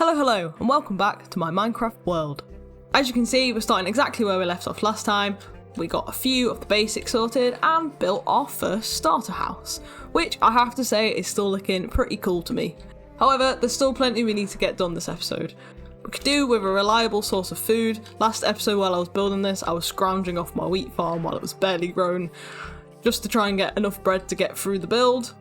Hello, and welcome back to my Minecraft world. As you can see, we're starting exactly where we left off last time. We got a few of the basics sorted and built our first starter house, which I have to say is still looking pretty cool to me. However, there's still plenty we need to get done this episode. We could do with a reliable source of food. Last episode while I was building this, I was scrounging off my wheat farm while it was barely grown, just to try and get enough bread to get through the build.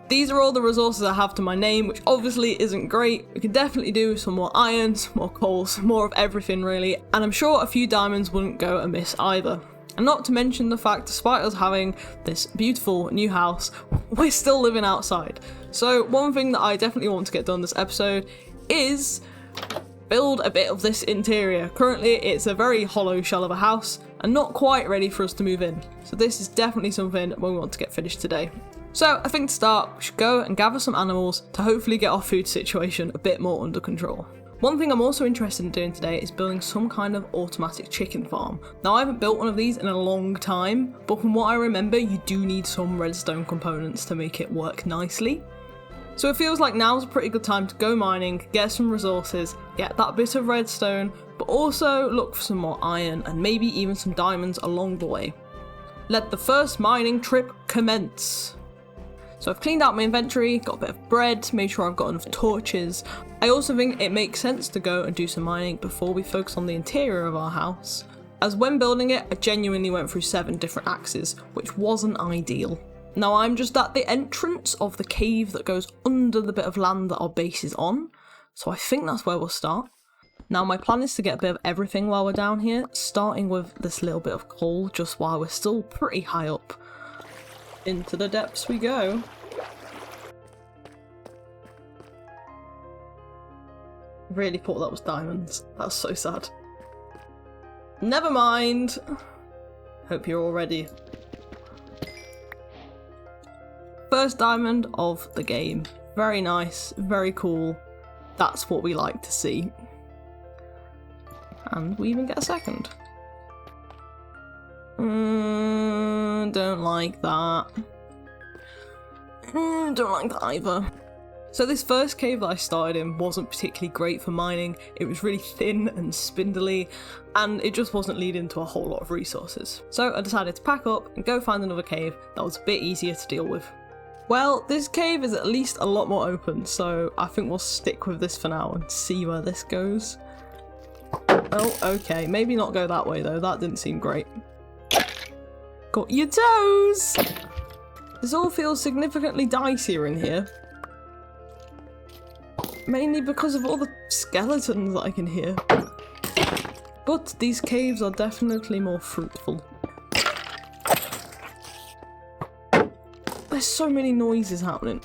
These are all the resources I have to my name, which obviously isn't great. We could definitely do some more iron, some more coal, some more of everything really, and I'm sure a few diamonds wouldn't go amiss either. And not to mention the fact, despite us having this beautiful new house, we're still living outside. So one thing that I definitely want to get done this episode is build a bit of this interior. Currently it's a very hollow shell of a house and not quite ready for us to move in. So this is definitely something we want to get finished today. So I think to start, we should go and gather some animals to hopefully get our food situation a bit more under control. One thing I'm also interested in doing today is building some kind of automatic chicken farm. Now I haven't built one of these in a long time, but from what I remember you do need some redstone components to make it work nicely. So it feels like now's a pretty good time to go mining, get some resources, get that bit of redstone, but also look for some more iron and maybe even some diamonds along the way. Let the first mining trip commence. So I've cleaned out my inventory, got a bit of bread, made sure I've got enough torches. I also think it makes sense to go and do some mining before we focus on the interior of our house, as when building it I genuinely went through 7 different axes, which wasn't ideal. Now I'm just at the entrance of the cave that goes under the bit of land that our base is on, so I think that's where we'll start. Now my plan is to get a bit of everything while we're down here, starting with this little bit of coal just while we're still pretty high up. Into the depths we go. Really thought that was diamonds. That's so sad. Never mind. Hope you're all ready. First diamond of the game. Very nice, very cool. That's what we like to see. And we even get a second. Don't like that. Don't like that either. So this first cave that I started in wasn't particularly great for mining. It was really thin and spindly, and it just wasn't leading to a whole lot of resources. So I decided to pack up and go find another cave that was a bit easier to deal with. Well, this cave is at least a lot more open, so I think we'll stick with this for now and see where this goes. Oh, okay. Maybe not go that way though. That didn't seem great. Got your toes! This all feels significantly dicier in here. Mainly because of all the skeletons that I can hear. But these caves are definitely more fruitful. There's so many noises happening.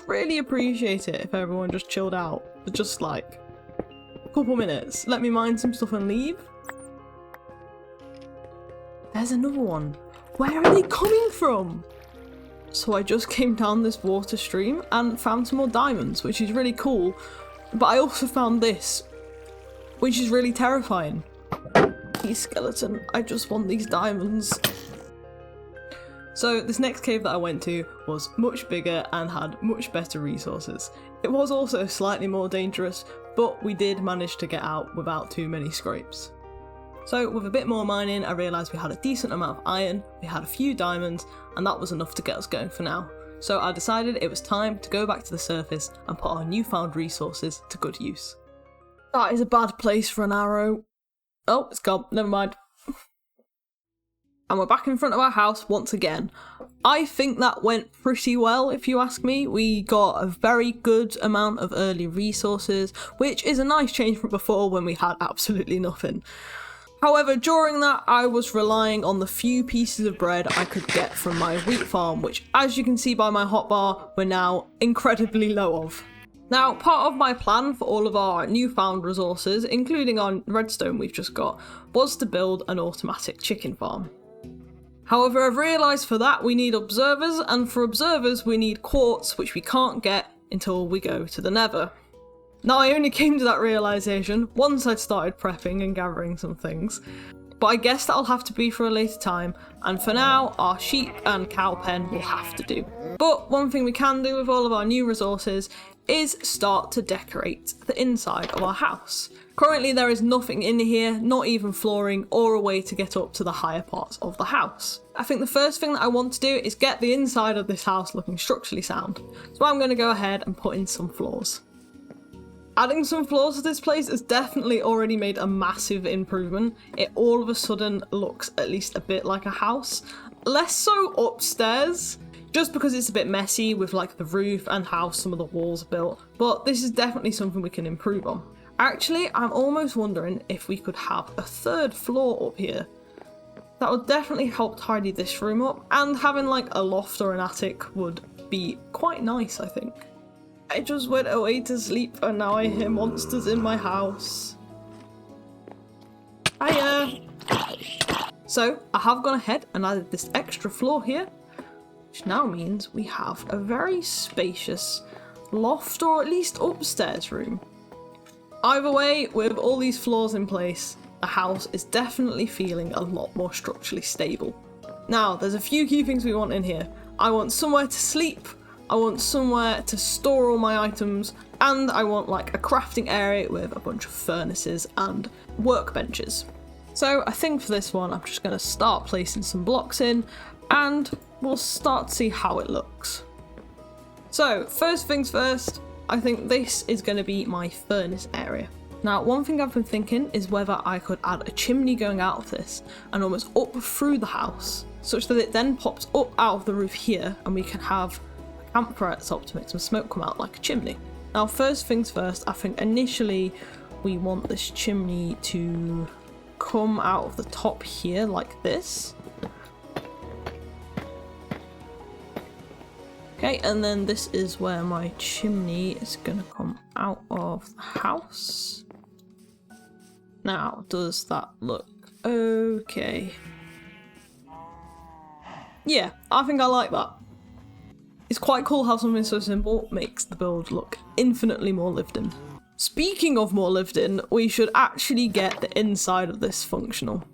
Really appreciate it if everyone just chilled out for just like a couple minutes. Let me mine some stuff and leave. There's another one. Where are they coming from? So I just came down this water stream and found some more diamonds, which is really cool. But I also found this, which is really terrifying. These skeleton, I just want these diamonds. So this next cave that I went to was much bigger and had much better resources. It was also slightly more dangerous, but we did manage to get out without too many scrapes. So with a bit more mining, I realised we had a decent amount of iron, we had a few diamonds, and that was enough to get us going for now. So I decided it was time to go back to the surface and put our newfound resources to good use. That is a bad place for an arrow. Oh, it's gone, never mind. And we're back in front of our house once again. I think that went pretty well, if you ask me. We got a very good amount of early resources, which is a nice change from before when we had absolutely nothing. However, during that, I was relying on the few pieces of bread I could get from my wheat farm, which, as you can see by my hotbar, we're now incredibly low of. Now, part of my plan for all of our newfound resources, including our redstone we've just got, was to build an automatic chicken farm. However, I've realised for that we need observers, and for observers we need quartz, which we can't get until we go to the Nether. Now, I only came to that realisation once I'd started prepping and gathering some things, but I guess that'll have to be for a later time, and for now, our sheep and cow pen will have to do. But one thing we can do with all of our new resources is start to decorate the inside of our house. Currently there is nothing in here, not even flooring or a way to get up to the higher parts of the house. I think the first thing that I want to do is get the inside of this house looking structurally sound. So I'm going to go ahead and put in some floors. Adding some floors to this place has definitely already made a massive improvement. It all of a sudden looks at least a bit like a house. Less so upstairs, just because it's a bit messy with like the roof and how some of the walls are built, but this is definitely something we can improve on. Actually, I'm almost wondering if we could have a third floor up here. That would definitely help tidy this room up, and having like a loft or an attic would be quite nice, I think. I just went away to sleep and now I hear monsters in my house. Hiya! So, I have gone ahead and added this extra floor here, which now means we have a very spacious loft or at least upstairs room. Either way, with all these floors in place, the house is definitely feeling a lot more structurally stable. Now, there's a few key things we want in here. I want somewhere to sleep, I want somewhere to store all my items, and I want like a crafting area with a bunch of furnaces and workbenches. So I think for this one, I'm just going to start placing some blocks in and we'll start to see how it looks. So first things first, I think this is going to be my furnace area. Now, one thing I've been thinking is whether I could add a chimney going out of this and almost up through the house, such that it then pops up out of the roof here and we can have a campfire at the top to make some smoke come out like a chimney. Now, first things first, I think initially we want this chimney to come out of the top here like this. Okay, and then this is where my chimney is going to come out of the house. Now, does that look okay? Yeah, I think I like that. It's quite cool how something so simple makes the build look infinitely more lived in. Speaking of more lived in, we should actually get the inside of this functional.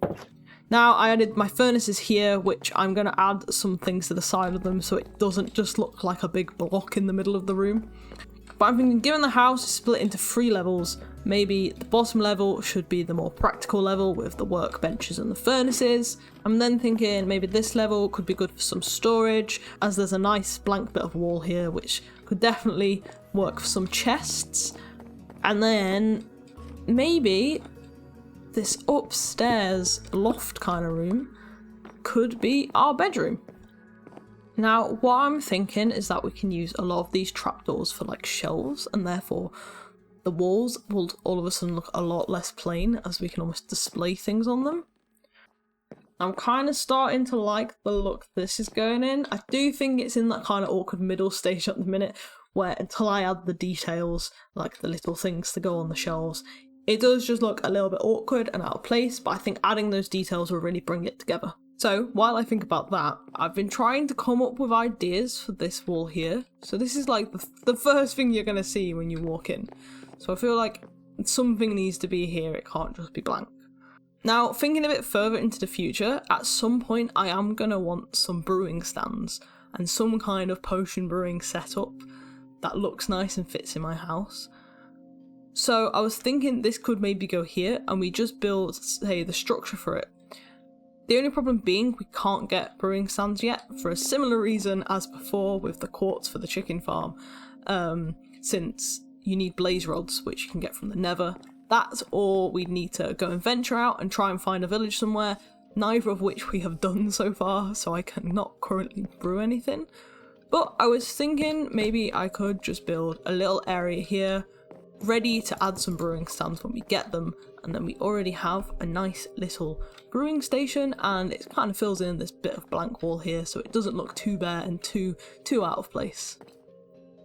Now, I added my furnaces here, which I'm going to add some things to the side of them so it doesn't just look like a big block in the middle of the room. But I'm thinking, given the house is split into 3 levels, maybe the bottom level should be the more practical level with the workbenches and the furnaces. I'm then thinking maybe this level could be good for some storage, as there's a nice blank bit of wall here which could definitely work for some chests. And then maybe this upstairs loft kind of room could be our bedroom. Now, what I'm thinking is that we can use a lot of these trapdoors for like shelves, and therefore the walls will all of a sudden look a lot less plain as we can almost display things on them. I'm kind of starting to like the look this is going in. I do think it's in that kind of awkward middle stage at the minute where until I add the details, like the little things to go on the shelves, it does just look a little bit awkward and out of place, but I think adding those details will really bring it together. So while I think about that, I've been trying to come up with ideas for this wall here. So this is like the first thing you're going to see when you walk in. So I feel like something needs to be here, it can't just be blank. Now, thinking a bit further into the future, at some point I am going to want some brewing stands and some kind of potion brewing setup that looks nice and fits in my house. So I was thinking this could maybe go here and we just build, say, the structure for it. The only problem being we can't get brewing stands yet for a similar reason as before with the quartz for the chicken farm, since you need blaze rods, which you can get from the nether. That's all we'd need to go and venture out and try and find a village somewhere, neither of which we have done so far, so I cannot currently brew anything. But I was thinking maybe I could just build a little area here, ready to add some brewing stands when we get them, and then we already have a nice little brewing station, and it kind of fills in this bit of blank wall here so it doesn't look too bare and too out of place.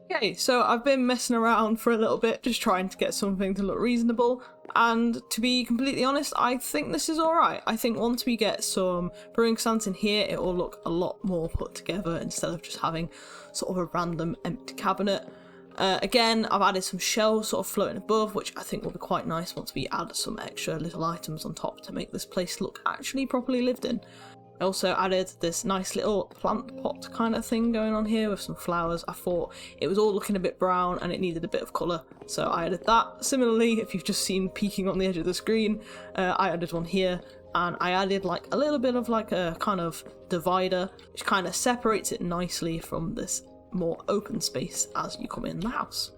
Okay, so I've been messing around for a little bit just trying to get something to look reasonable, and to be completely honest, I think this is alright. I think once we get some brewing stands in here, it will look a lot more put together instead of just having sort of a random empty cabinet. Again, I've added some shelves sort of floating above, which I think will be quite nice once we add some extra little items on top to make this place look actually properly lived in. I also added this nice little plant pot kind of thing going on here with some flowers. I thought it was all looking a bit brown and it needed a bit of colour, so I added that. Similarly, if you've just seen peeking on the edge of the screen, I added one here, and I added like a little bit of like a kind of divider, which kind of separates it nicely from this more open space as you come in the house.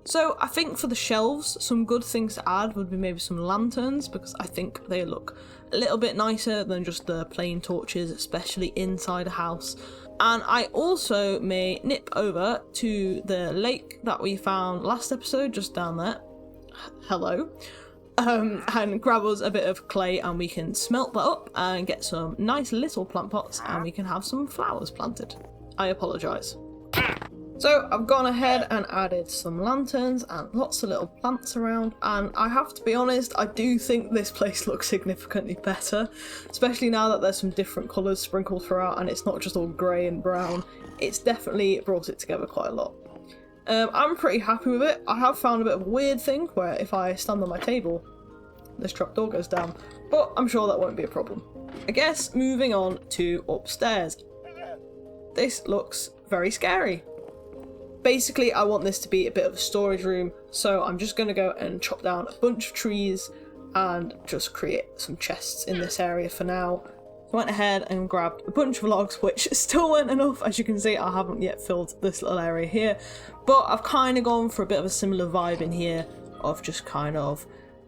So I think for the shelves, some good things to add would be maybe some lanterns, because I think they look a little bit nicer than just the plain torches, especially inside a house. And I also may nip over to the lake that we found last episode, just down there. Hello. And grab us a bit of clay, and we can smelt that up and get some nice little plant pots, and we can have some flowers planted. I apologise. So I've gone ahead and added some lanterns and lots of little plants around, and I have to be honest, I do think this place looks significantly better, especially now that there's some different colours sprinkled throughout and it's not just all grey and brown. It's definitely brought it together quite a lot. I'm pretty happy with it. I have found a bit of a weird thing where if I stand on my table, this trapdoor goes down, but I'm sure that won't be a problem. I guess moving on to upstairs. This looks very scary. Basically, I want this to be a bit of a storage room, so I'm just going to go and chop down a bunch of trees and just create some chests in this area for now. I went ahead and grabbed a bunch of logs, which still weren't enough. As you can see, I haven't yet filled this little area here, but I've kind of gone for a bit of a similar vibe in here of just kind of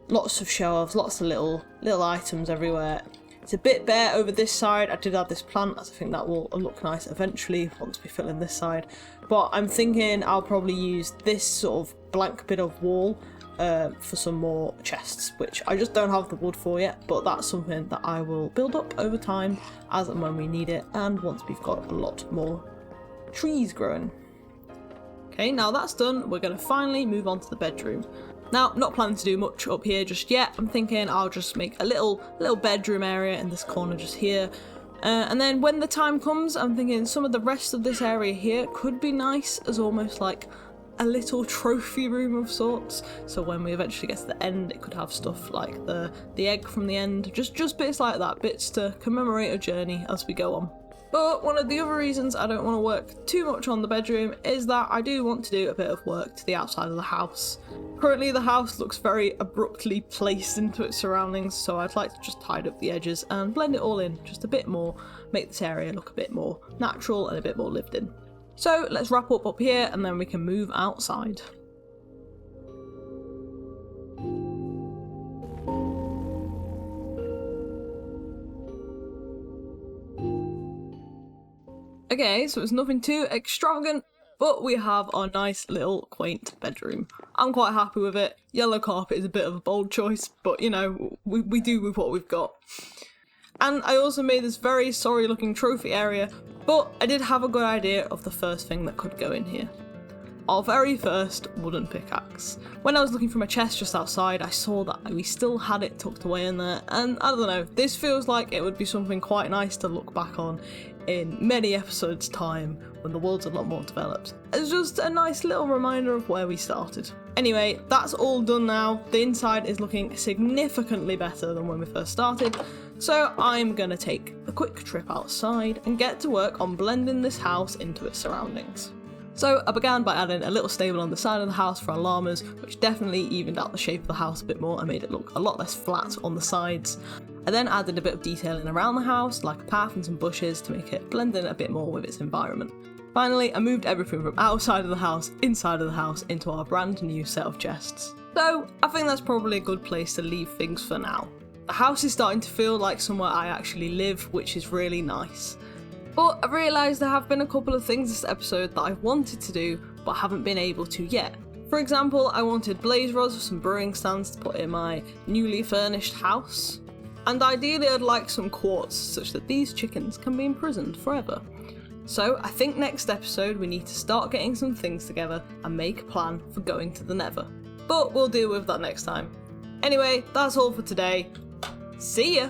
lots of shelves, lots of little items everywhere. It's a bit bare over this side. I did add this plant, as I think that will look nice eventually once we fill in this side. But I'm thinking I'll probably use this sort of blank bit of wall for some more chests, which I just don't have the wood for yet, but that's something that I will build up over time as and when we need it, and once we've got a lot more trees growing. Okay, now that's done, we're going to finally move on to the bedroom. Now, not planning to do much up here just yet. I'm thinking I'll just make a little bedroom area in this corner just here. And then when the time comes, I'm thinking some of the rest of this area here could be nice as almost like a little trophy room of sorts. So when we eventually get to the end, it could have stuff like the egg from the end. Just bits like that, bits to commemorate a journey as we go on. But one of the other reasons I don't want to work too much on the bedroom is that I do want to do a bit of work to the outside of the house. Currently the house looks very abruptly placed into its surroundings, so I'd like to just tidy up the edges and blend it all in just a bit more, make this area look a bit more natural and a bit more lived in. So let's wrap up here and then we can move outside. Okay, so it's nothing too extravagant, but we have our nice little quaint bedroom. I'm quite happy with it. Yellow carpet is a bit of a bold choice, but you know, we do with what we've got. And I also made this very sorry looking trophy area, but I did have a good idea of the first thing that could go in here. Our very first wooden pickaxe. When I was looking for my chest just outside, I saw that we still had it tucked away in there, and I don't know, this feels like it would be something quite nice to look back on in many episodes' time when the world's a lot more developed. It's just a nice little reminder of where we started. Anyway, that's all done now. The inside is looking significantly better than when we first started, so I'm gonna take a quick trip outside and get to work on blending this house into its surroundings. So I began by adding a little stable on the side of the house for our llamas, which definitely evened out the shape of the house a bit more and made it look a lot less flat on the sides. I then added a bit of detailing around the house, like a path and some bushes, to make it blend in a bit more with its environment. Finally, I moved everything from outside of the house, inside of the house, into our brand new set of chests. So I think that's probably a good place to leave things for now. The house is starting to feel like somewhere I actually live, which is really nice. But I've realised there have been a couple of things this episode that I've wanted to do, but haven't been able to yet. For example, I wanted blaze rods with some brewing stands to put in my newly furnished house. And ideally I'd like some quartz, such that these chickens can be imprisoned forever. So I think next episode we need to start getting some things together and make a plan for going to the Nether. But we'll deal with that next time. Anyway, that's all for today. See ya!